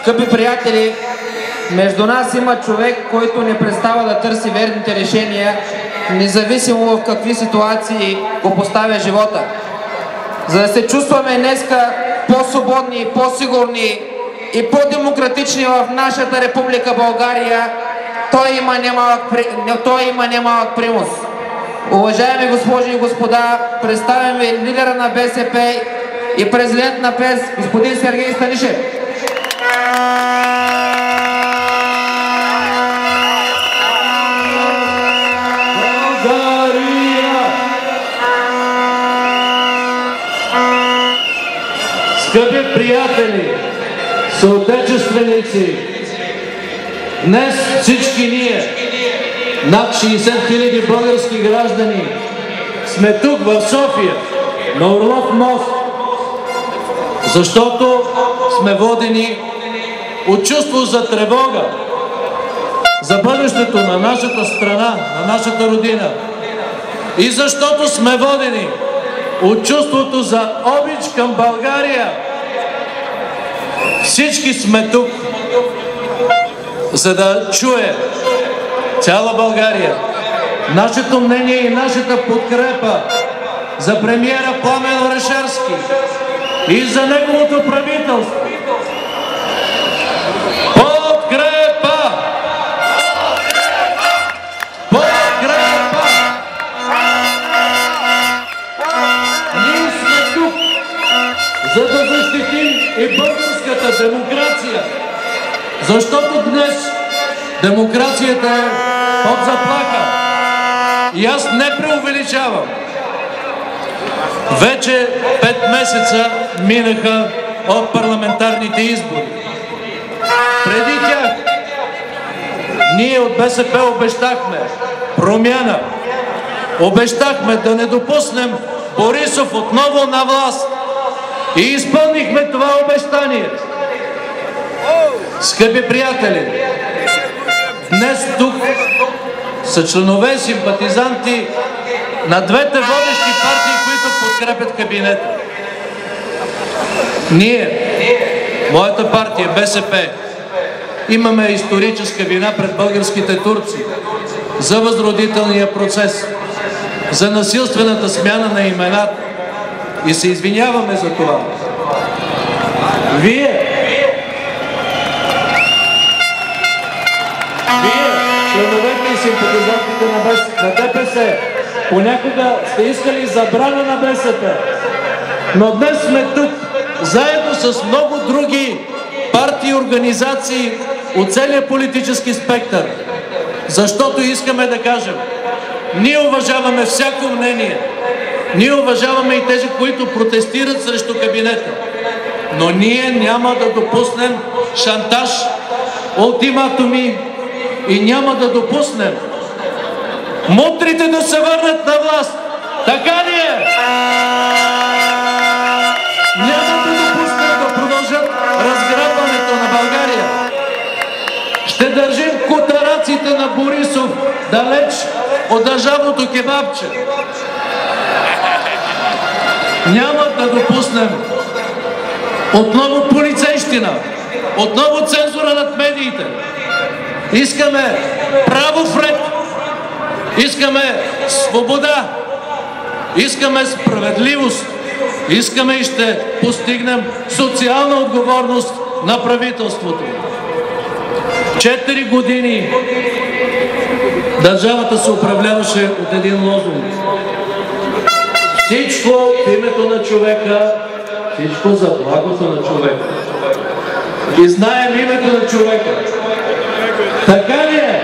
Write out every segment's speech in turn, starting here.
Скъпи приятели, между нас има човек, който не престава да търси верните решения, независимо в какви ситуации го поставя живота. За да се чувстваме днеска по-свободни, по-сигурни и по-демократични в нашата Република България, той има немалък принос. Уважаеми госпожи и господа, представям ви лидера на БСП и президент на ПЕС, господин Сергей Станишев. Скъпи приятели, съотечественици, днес всички ние, над 60 000 български граждани, сме тук в София, на Орлов мост, защото сме водени от чувство за тревога, за бъдещето на нашата страна, на нашата родина. И защото сме водени от чувството за обич към България. Всички сме тук, за да чуе цяла България нашето мнение и нашата подкрепа за премиера Пламен Орешарски и за неговото правителство. Подкрепа! Подкрепа! Ние сме тук, за да защитим и българската демокрация, защото днес демокрацията е под заплаха. И аз не преувеличавам. Вече 5 месеца минаха от парламентарните избори. Преди тях ние от БСП обещахме промяна. Обещахме да не допуснем Борисов отново на власт. И изпълнихме това обещание. Скъпи приятели, днес тук са членове и симпатизанти на двете водещи партии, които подкрепят кабинета. Ние, моята партия БСП, имаме историческа вина пред българските турци за възродителния процес, за насилствената смяна на имената и се извиняваме за това. Вие, членовете и симпатизантите на ДПС, понякога сте искали забрана на БСП, но днес сме тук, заедно с много други партии и организации от целия политически спектър, защото искаме да кажем, ние уважаваме всяко мнение, ние уважаваме и тези, които протестират срещу кабинета, но ние няма да допуснем шантаж, ултиматуми и няма да допуснем мутрите да се върнат на власт. Така ли е? Няма да допуснем да продължат разграбването на България. Ще държим котараците на Борисов далеч от държавното кебабче. Няма да допуснем отново полицейщина, отново цензура над медиите. Искаме правов ред, искаме свобода, искаме справедливост, искаме и ще постигнем социална отговорност на правителството. 4 години държавата се управляваше от един лозунг. Всичко в името на човека, всичко за благото на човека. И знаем името на човека. Така ли е?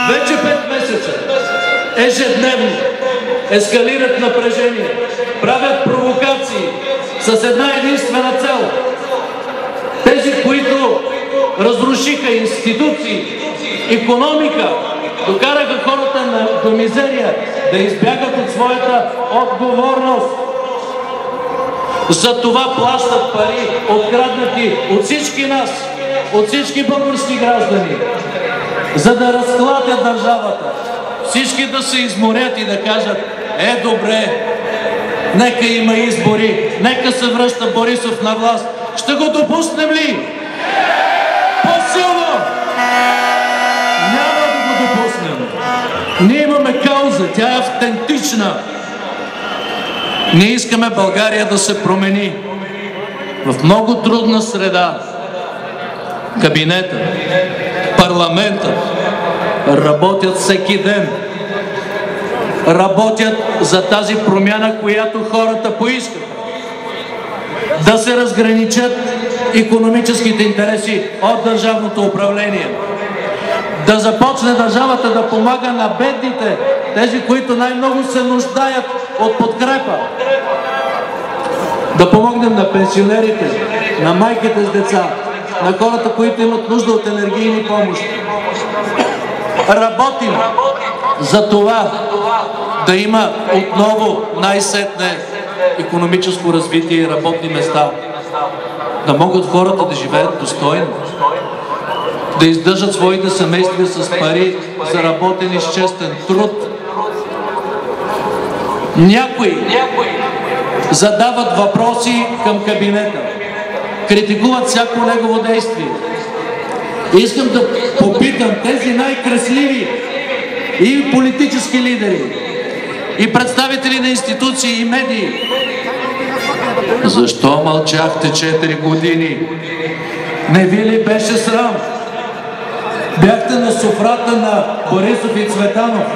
Вече 5 месеца ежедневно ескалират напрежение, правят провокации с една единствена цел. Тези, които разрушиха институции, икономика, докараха хората до мизерия, да избягат от своята отговорност. За това плащат пари, откраднати от всички нас, от всички български граждани, за да разклатят държавата. Всички да се изморят и да кажат, добре, нека има избори, нека се връща Борисов на власт, Ще го допуснем ли? По-силно! Няма да го допуснем. Ние имаме кауза, тя е автентична. Ние искаме България да се промени. В много трудна среда кабинета, парламента работят всеки ден. Работят за тази промяна, която хората поискат. Да се разграничат икономическите интереси от държавното управление. Да започне държавата да помага на бедните, тези, които най-много се нуждаят от подкрепа. Да помогнем на пенсионерите, на майките с деца, на хората, които имат нужда от енергийни помощи. Работим за това да има отново най-сетне икономическо развитие и работни места. Да могат хората да живеят достойно. Да издържат своите семейства с пари, заработени с честен труд. Някои задават въпроси към кабинета. Критикуват всяко негово действие. Искам да попитам тези най-красливи и политически лидери, и представители на институции и медии. Защо мълчахте 4 години? Не ви ли беше срам? Бяхте на софрата на Борисов и Цветанов.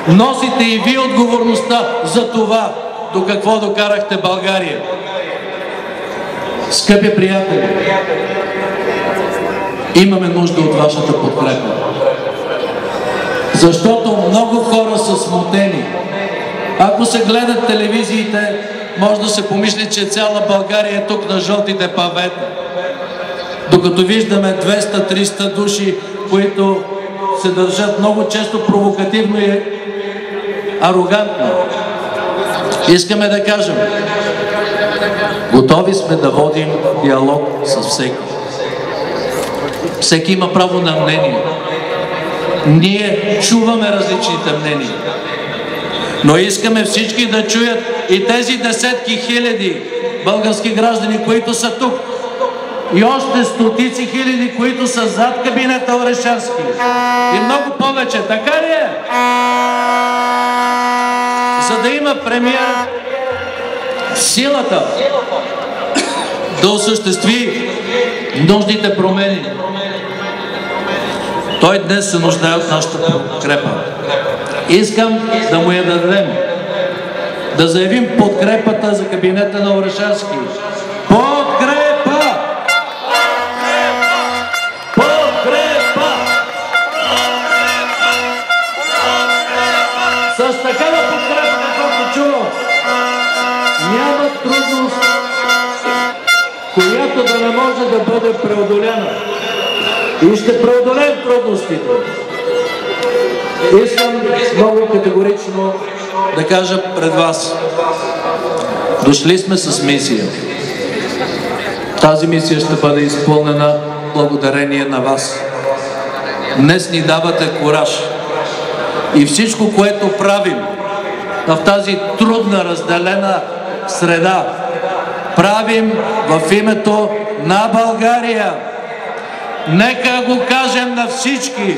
Носите и вие отговорността за това, до какво докарахте България. Скъпи приятели, имаме нужда от вашата подкрепа. Защото много хора са смутени. Ако се гледат телевизиите, може да се помисли, че цяла България е тук на жълтите павета. Докато виждаме 200-300 души, които се държат много често провокативно и арогантно. Искаме да кажем, готови сме да водим диалог с всеки. Всеки има право на мнение. Ние чуваме различните мнения. Но искаме всички да чуят и тези десетки хиляди български граждани, които са тук. И още стотици хиляди, които са зад кабинета Орешарски. И много повече. Така ли е? За да има премиер силата да осъществи нужните промени. Той днес се нуждае от нашата подкрепа. Искам да му я дадем. Да заявим подкрепата за кабинета на Орешарски. Подкрепа! Подкрепа! С такава подкрепа, каквото чувам, няма трудност, която да не може да бъде преодоляна. И ще преодолеем трудностите. Искам много категорично да кажа пред вас. Дошли сме с мисия. Тази мисия ще бъде изпълнена благодарение на вас. Днес ни давате кураж. И всичко, което правим в тази трудна, разделена среда, правим в името на България. Нека го кажем на всички.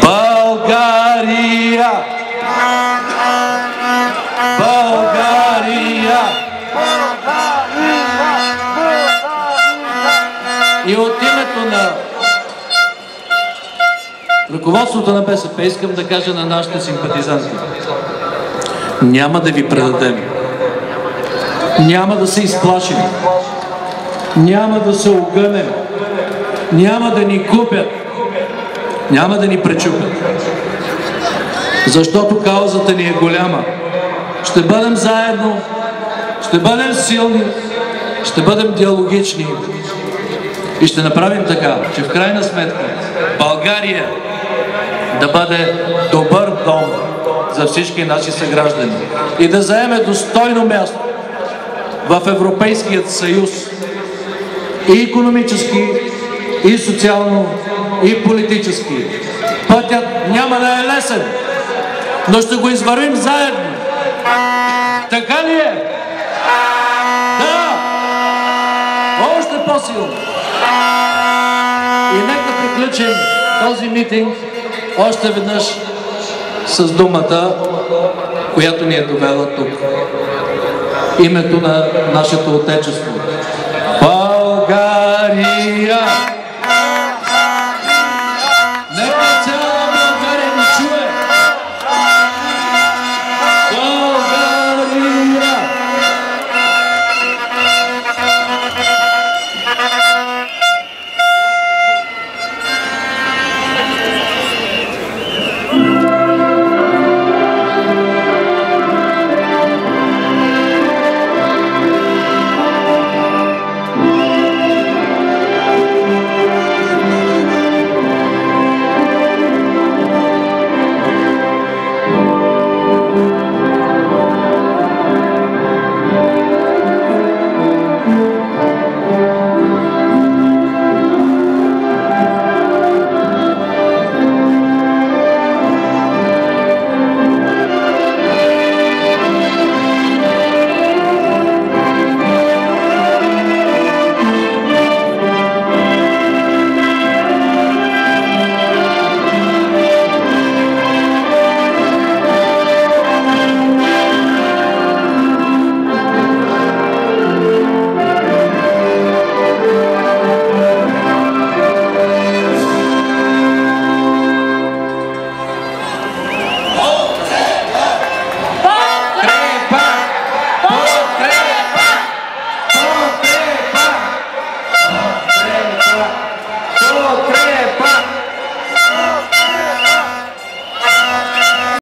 България! България! И от името на ръководството на БСП искам да кажа на нашите симпатизанти. Няма да ви предадем. Няма да се изплашим. Няма да се огънем. Няма да ни купят. Няма да ни пречупят. Защото каузата ни е голяма. Ще бъдем заедно, ще бъдем силни, ще бъдем диалогични и ще направим така, че в крайна сметка България да бъде добър дом за всички наши съграждани и да заеме достойно място в Европейският съюз и икономически, и социално, и политически. Пътят няма да е лесен, но ще го извървим заедно. Така ли е? Да! силно. И нека приключим този митинг още веднъж с думата, която ни е довела тук. Името на нашето отечество. България!